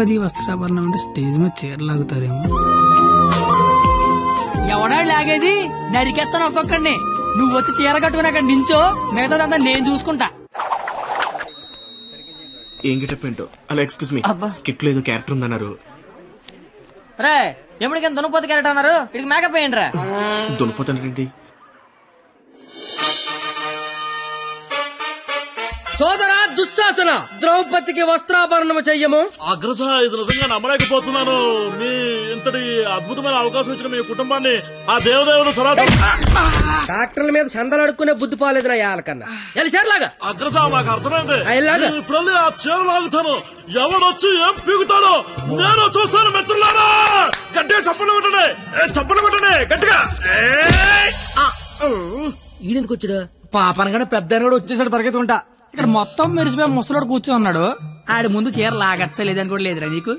ద్రౌపది వస్త్రాభరణం అంటే స్టేజ్ మీద చీరలాగుతారేమో. ఎవడా లాగేది? నరికెత్తాను ఒక్కొక్కడిని. నువ్వు వచ్చి చీర కట్టుకుని అక్కడ నించో, మిగతాదంతా నేను చూసుకుంటా. ఏం గెటప్ ఏంటో. అలా ఎక్స్క్యూజ్ మీ, స్కిట్ లో ఏదో క్యారెక్టర్ ఉందన్నారు. రే ఎప్పటికైనా దునపోతు క్యారెక్టర్ అన్నారు, ఇక్కడికి మేకప్ వేయండి రా. దునపోతానండి. సోదరా దుశ్శాసన, ద్రౌపదికి వస్త్రాభరణము చెయ్యము. అగ్రస, ఇది నిజంగా నమ్మలేకపోతున్నాను. మీ ఇంతటి అద్భుతమైన అవకాశం ఇచ్చిన మీ కుటుంబాన్ని ఆ దేవదేవుడు డాక్టర్ల మీద చందలు అడుక్కునే బుద్ధి పోలేదు నా యాలకన్నా. చీరలాగా అగ్రస, మాకు అర్థమైంది. ఇప్పుడు ఆ చీర లాగుతాను. ఎవడొచ్చి ఏం పీగుతాడో నేను చూస్తాను. మిత్రులారా, గట్టిగా చప్పట్లు కొట్టండి, చప్పట్లు కొట్టండి గట్టిగా. ఈడెందుకు వచ్చాడు? పాపనగానే పెద్ద కూడా వచ్చేసాడు పరిగెత్తుకుంటా. ఇక్కడ మొత్తం మెరిసిపోయి ముసలోడు కూర్చొని ఉన్నాడు. ఆడి ముందు చీర లాగచ్చలేదని కూడా లేదురా నీకు.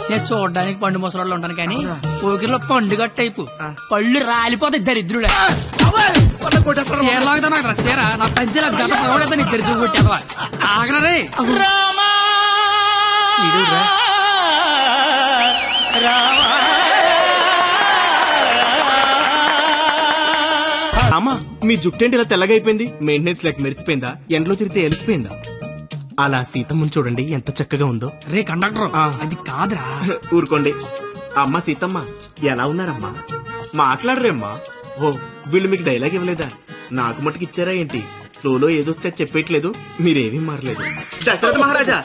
నేను చూడడానికి పండు ముసలోళ్ళు ఉంటాను కానీ పోకిరిలో పండుగ టైపు పళ్ళు రాలిపోతాయి దరిద్రుడే. చీర లాగుతాను చీర నా పంచి నాకు గత పడతా నీ దరిద్రుడు కొట్టేవా ఆగరే. అమ్మా, మీ జుట్టేంటి ఇలా తెల్లగైపోయింది? మెయింటెనెన్స్ లేక మెరిసిపోయిందా? ఎండలో తిరిగితే ఎలిసిపోయిందా? అలా సీతమ్మని చూడండి ఎంత చక్కగా ఉందో. రే కండక్టర్, అది కాదురా. ఊరుకోండి. అమ్మా సీతమ్మ, ఎలా ఉన్నారమ్మా? మాట్లాడరేమ్మా. ఓ, వీళ్ళు మీకు డైలాగ్ ఇవ్వలేదా? నాకు మటుకు ఇచ్చారా ఏంటి? ఫ్లోలో ఏదొస్తే చెప్పేయట్లేదు, మీరేమీ మారలేదు. దశరథ మహారాజా,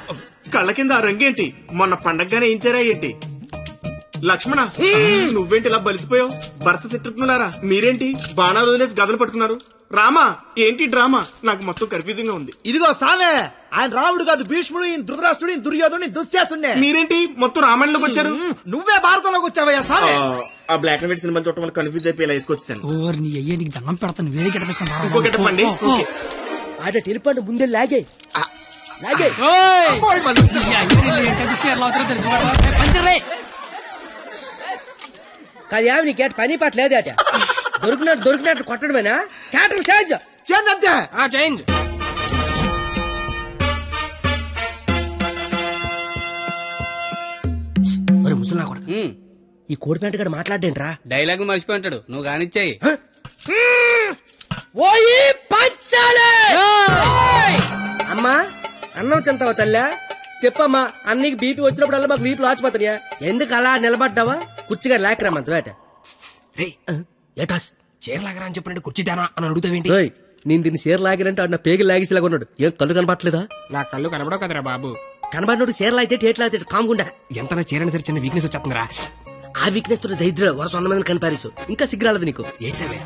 కళ్ళ కింద ఆ రంగేంటి? మొన్న పండగగానే ఏంచారా ఏంటి? లక్ష్మణ, నువ్వేంటి ఇలా బలిసిపోయావు? భరత శత్రుఘ్నులారా, మీరేంటి బాణాలు వదిలేసి గదలు పట్టుకున్నారు? రామా, ఏంటి డ్రామా? నాకు మొత్తం కన్ఫ్యూజింగ్ గా ఉంది. ఇదిగో సామే, ఆయన రాముడు కాదు, భీష్ముడు, ఈయన ధృతరాష్ట్రుడు, దుర్యోధుడు, దుశ్శాసుడే. మీరేంటి మొత్తం రామాయణంలోకి వచ్చారు? నువ్వే భారతంలోకి వచ్చావయ్యా సామే. ఆ బ్లాక్ అండ్ వైట్ సినిమా చూడటం వల్ల కన్ఫ్యూజ్ అయిపోయి ఇలా వేసుకొచ్చాను. నీ అయ్యే నీకు దండం పెడతాను. వేరే గెటపేసుకుంటా. ఇంకో గెటపండి. ఆడ తెలిపండి ముందే లాగే లాగే. కాదు నీకేట పని పాట లేదట. దొరికినట్టు కొట్టడమేనా? క్యారెక్టర్ చేంజ్ చేంజ్ అంతే. చేంజ్. మరి ముసలా కొడక, ఈ కోడిపేంట గడ మాట్లాడేంట్రా? డైలాగ్ మర్చిపోయి ఉంటాడు, నువ్వు కానిచ్చాయి. అమ్మా, అన్నం తింటావా తల్లా? చెప్పమ్మా, అన్నీకి బీపీ వచ్చినప్పుడల్లా మాకు వీపులు ఆచిపోతాయా? ఎందుకు అలా నిలబడ్డావా? కుర్చీగా లేకరమ్మంత వేట. ఏటాస్ చీరలాగరా అని చెప్పినట్టు కుర్చీ తేనా అని అడుగుతావేంటి? నేను దీన్ని చీర లాగినంటే ఆడు నా పేగి లాగేసేలాగా ఉన్నాడు. ఏం కళ్ళు కనపట్లేదా? నా కళ్ళు కనబడవు కదరా బాబు. కనబడినోడు చీరలు అయితే టేట్లు అయితే కాముకుండా. ఎంత చీరని సరి చిన్న వీక్నెస్ వచ్చేస్తుందిరా. ఆ వీక్నెస్ తో దరిద్ర వరుస 100 మందిని కనిపారేసు. ఇంకా సిగ్గురాలదు నీకు. ఏడ్సేవే,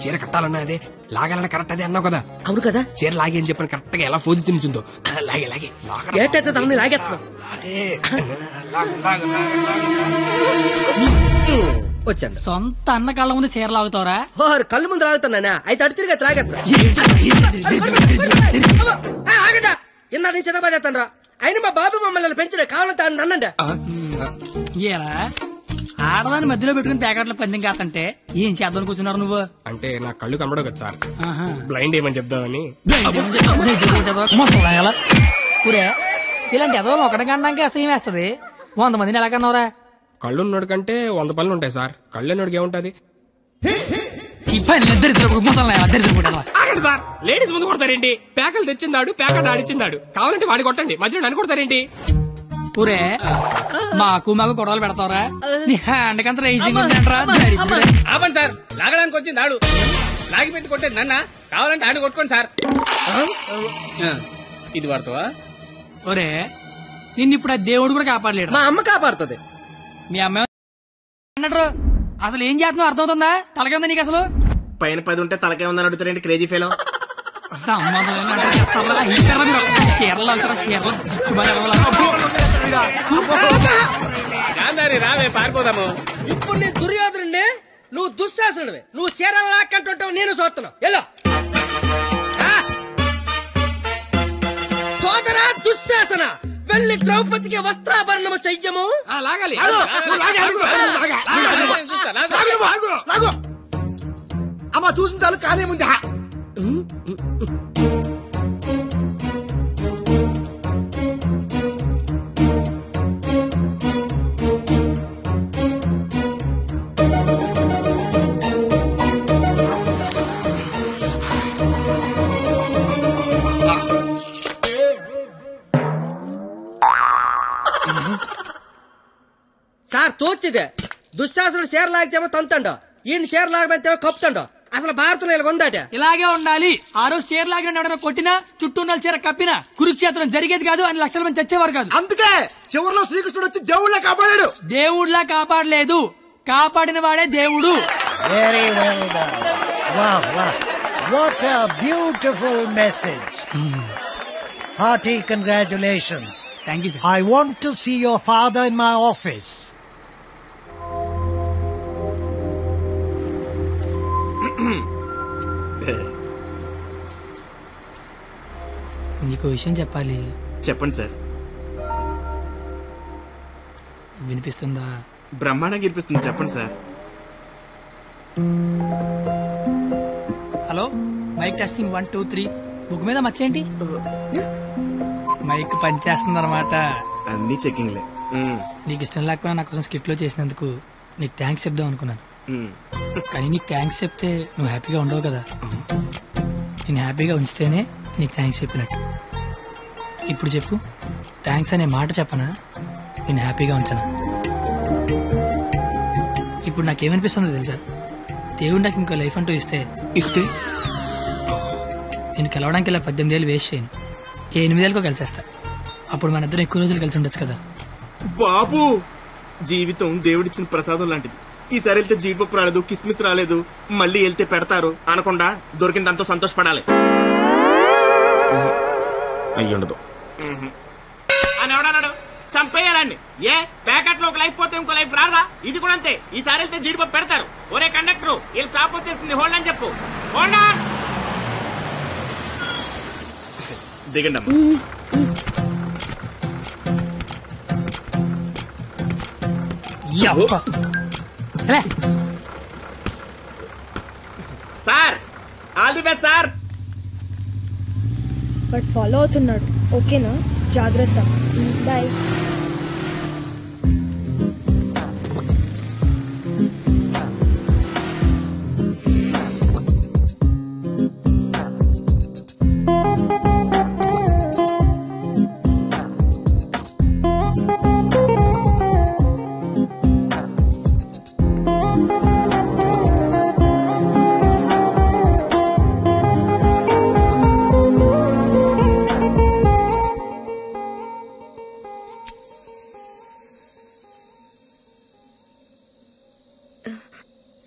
చీర కట్టాలన్నా అదే, లాగాలన్నా కరెక్ట్ అదే అన్నావు కదా. అవును కదా. చీర లాగే అని చెప్పిన కరెక్ట్ గా ఎలా ఫోజు తినిచుందో లాగే లాగే ఏటైతే దాన్ని లాగేస్తున్నావు. వచ్చాను. సొంత అన్న కళ్ళ ముందు చీర లాగుతావరా? కళ్ళు ముందు లాగుతున్నానా? అయితే అడు తిరిగి లాగేస్తున్నా. ఇందా నేను చిన్నబాద్ చేస్తాను రా. అయినా మా బాబు మమ్మల్ని పెంచడే, కావాలంటే అన్నండి. ఏరా, ఆడదాన్ని మధ్యలో పెట్టుకుని ప్యాకెట్ల పందెం కాదంటే ఏం చేద్దాం కూర్చున్నారు నువ్వు? అంటే నా కళ్ళు కనబడవు కదా సార్, బ్లైండ్ ఏమని చెప్దామని. ఊరే, ఇలాంటి ఎదవలు ఒకటి కనడానికి అసహ్యం వేస్తది. 100 మందిని ఎలా కన్నావురా? కళ్ళు ఉన్నోడు కంటే 100 పనులు ఉంటాయి సార్. కళ్ళు ఉన్నోడికి ఏముంటది? ఆగండి సార్, లేడీస్ ముందు కొడతారేంటి? ప్యాకలు తెచ్చిందాడు, ప్యాకెట్ ఆడిచ్చిందాడు, కావాలంటే వాడి కొట్టండి, మధ్యలో నన్ను కొడతారేంటి? ఊరే, మాకు గొడవలు పెడతావరా? నీ హ్యాండ్ కంత రైజింగ్ ఉందంటరా? ఆపండి సార్, లాగడానికి వచ్చింది ఆడు, లాగి పెట్టి కొట్టేది నన్న, కావాలంటే ఆడు కొట్టుకోండి సార్. ఇది వాడతావా? ఒరే, నిన్ను ఇప్పుడు ఆ దేవుడు కూడా కాపాడలేడు. మా అమ్మ కాపాడుతుంది. మీ అమ్మ అన్నట్టు అసలు ఏం చేస్తున్నావు అర్థమవుతుందా? తలకే ఉందా నీకు? అసలు పైన 10 ఉంటే తలకే ఉందని అడుగుతారేంటి క్రేజీ ఫెలో? రావే పారిపోదాము. ఇప్పుడు నేను దుర్యోధనుడిని, నువ్వు దుశ్శాసనుడివి. నువ్వు చీరలు లాక్కంటుంటావు, నేను చూస్తున్నావు. ఎలా సోదరా దుశ్శాసన, వెళ్ళి ద్రౌపదికి వస్త్రాభరణము చెయ్యము. లాగాలి. అమ్మా చూసిన చాలు, కానే ముందా సార్ తోచిదే దుశ్శాసనుడు షేర్ లాగితేమో తంతాడు ఈయన షేర్ లాగబెత్తేమో కప్పుతాడు అసలు భారతంలో ఇలా ఉందట. ఇలాగే ఉండాలి. ఆ రోజు చీర లాగిన ఎవడన్నా కొట్టినా చుట్టూ ఉన్న చీర కప్పినా కురుక్షేత్రం జరిగేది కాదు అని లక్షల మంది తెచ్చేవారు కాదు. అందుకే చివరిలో శ్రీకృష్ణుడు వచ్చి దేవుళ్ళ కాపాడాడు. దేవుడిలా కాపాడలేదు, కాపాడిన వాడే దేవుడు. Very well done. Wow, wow. What a beautiful message. Hearty congratulations. Thank you sir. I want to see your father in my office. నీకు విషయం చెప్పాలి. చెప్పండి సార్. వినిపిస్తుందా? బ్రహ్మాండంగా వినిపిస్తుంది, చెప్పండి sir. Hello, mic testing 1 2 3. Book మీద మర్చేంటి? మైక్ పనిచేస్తుంది అనమాట. అన్ని చెకింగ్లే. నీకు ఇష్టం లేకపోయినా నా కోసం స్కిట్ లో చేసినందుకు నీకు థ్యాంక్స్ చెప్దాం అనుకున్నాను. కానీ నీకు థ్యాంక్స్ చెప్తే నువ్వు హ్యాపీగా ఉండవు కదా. నేను హ్యాపీగా ఉంచితేనే నీకు థ్యాంక్స్ చెప్పినట్టు. ఇప్పుడు చెప్పు, థ్యాంక్స్ అనే మాట చెప్పనా, నేను హ్యాపీగా ఉంచనా? ఇప్పుడు నాకేమనిపిస్తుందో తెలుసా? దేవుడు నాకు ఇంకో లైఫ్ అంటూ ఇస్తే నేను కలవడానికి ఇలా 18 ఏళ్ళు వేస్ట్ చేయను, 8 ఏళ్ళకో కలిసేస్తా. అప్పుడు మన ఇద్దరం ఎక్కువ రోజులు కలిసి ఉండొచ్చు కదా. బాబు, జీవితం దేవుడిచ్చిన ప్రసాదం లాంటిది. ఈసారి వెళ్తే జీడిపప్పు రాలేదు, కిస్మిస్ రాలేదు, మళ్ళీ వెళ్తే పెడతారు అనకుండా దొరికిన దాంతో సంతోషపడాలి. అయ్యుండదు అని ఎవడన్నాడు? చంపేయాలండి. ఏ ప్యాకెట్ లో ఒక లైఫ్ పోతే ఇంకో లైఫ్ రారా? ఇది కూడా అంతే. ఈసారి వెళ్తే జీడిపప్పు పెడతారు. ఒరే కండక్టర్, వీళ్ళు స్టాప్ వచ్చేస్తుంది, హోల్డ్ అని చెప్పు. Hold on. దిగండి అమ్మా. Sir, all the best sir. But follow అవుతున్నాడు. ఓకేనా? జాగ్రత్త. బాయ్.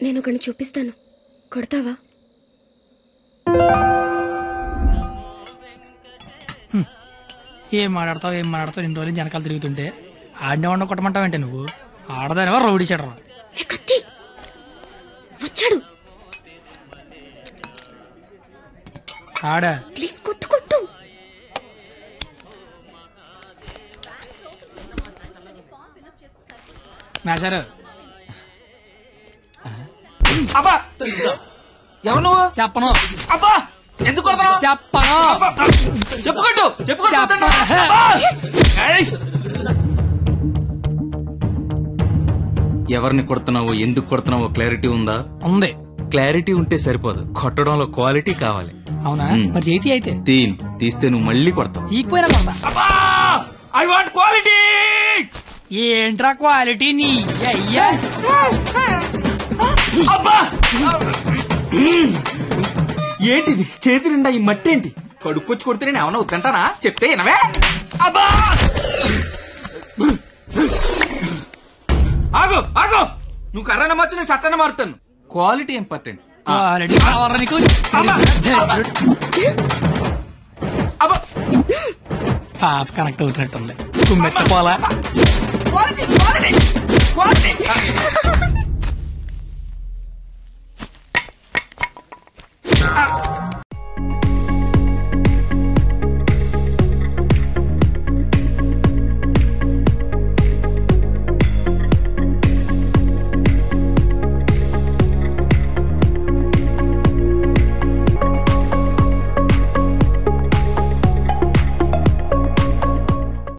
నేను ఒకరిని చూపిస్తాను, కొడతావా? ఏం మాట్లాడతావు ఇన్ని రోజులు జనకాలు తిరుగుతుంటే ఆడినే వండ కొట్టమంటావేంటే నువ్వు? ఆడదానివా రౌడీ చెడరా? వచ్చాడు. ఆడా ప్లీజ్ కొట్టు కొట్టు. మేషారు. అబ్బా, ఎవరు నువ్వు? చెప్పను. అబ్బా, ఎందుకు కొడతావు? చెప్పను. చెప్పుకోట్టు. ఎవరిని కొడుతున్నావో, ఎందుకు కొడుతున్నావో క్లారిటీ ఉందా? ఉంది. క్లారిటీ ఉంటే సరిపోదు, కొట్టడంలో క్వాలిటీ కావాలి. అవునా? మరి చేతి అయితే తీస్తే నువ్వు మళ్ళీ కొడతావు. తీకపోయినా కొడతా. I want quality. ఏంట్రా క్వాలిటీ నీ అయ్యా? ఏంటిది చేతి నిండా ఈ మట్టి ఏంటి? కడుక్కొచ్చి కొడితే నేను ఏమన్నా వద్దంటానా? చెప్తే వినవే. అబ్బా, ఆగు ఆగు, నువ్వు కర్రన మార్చు, నేను సత్తన మారుతాను. Quality important. క్వాలిటీ కావాలా నీకు? అబ్బా, పాప కనెక్ట్ అవుతున్నట్టుంది. కుమ్మెత్త పోలా.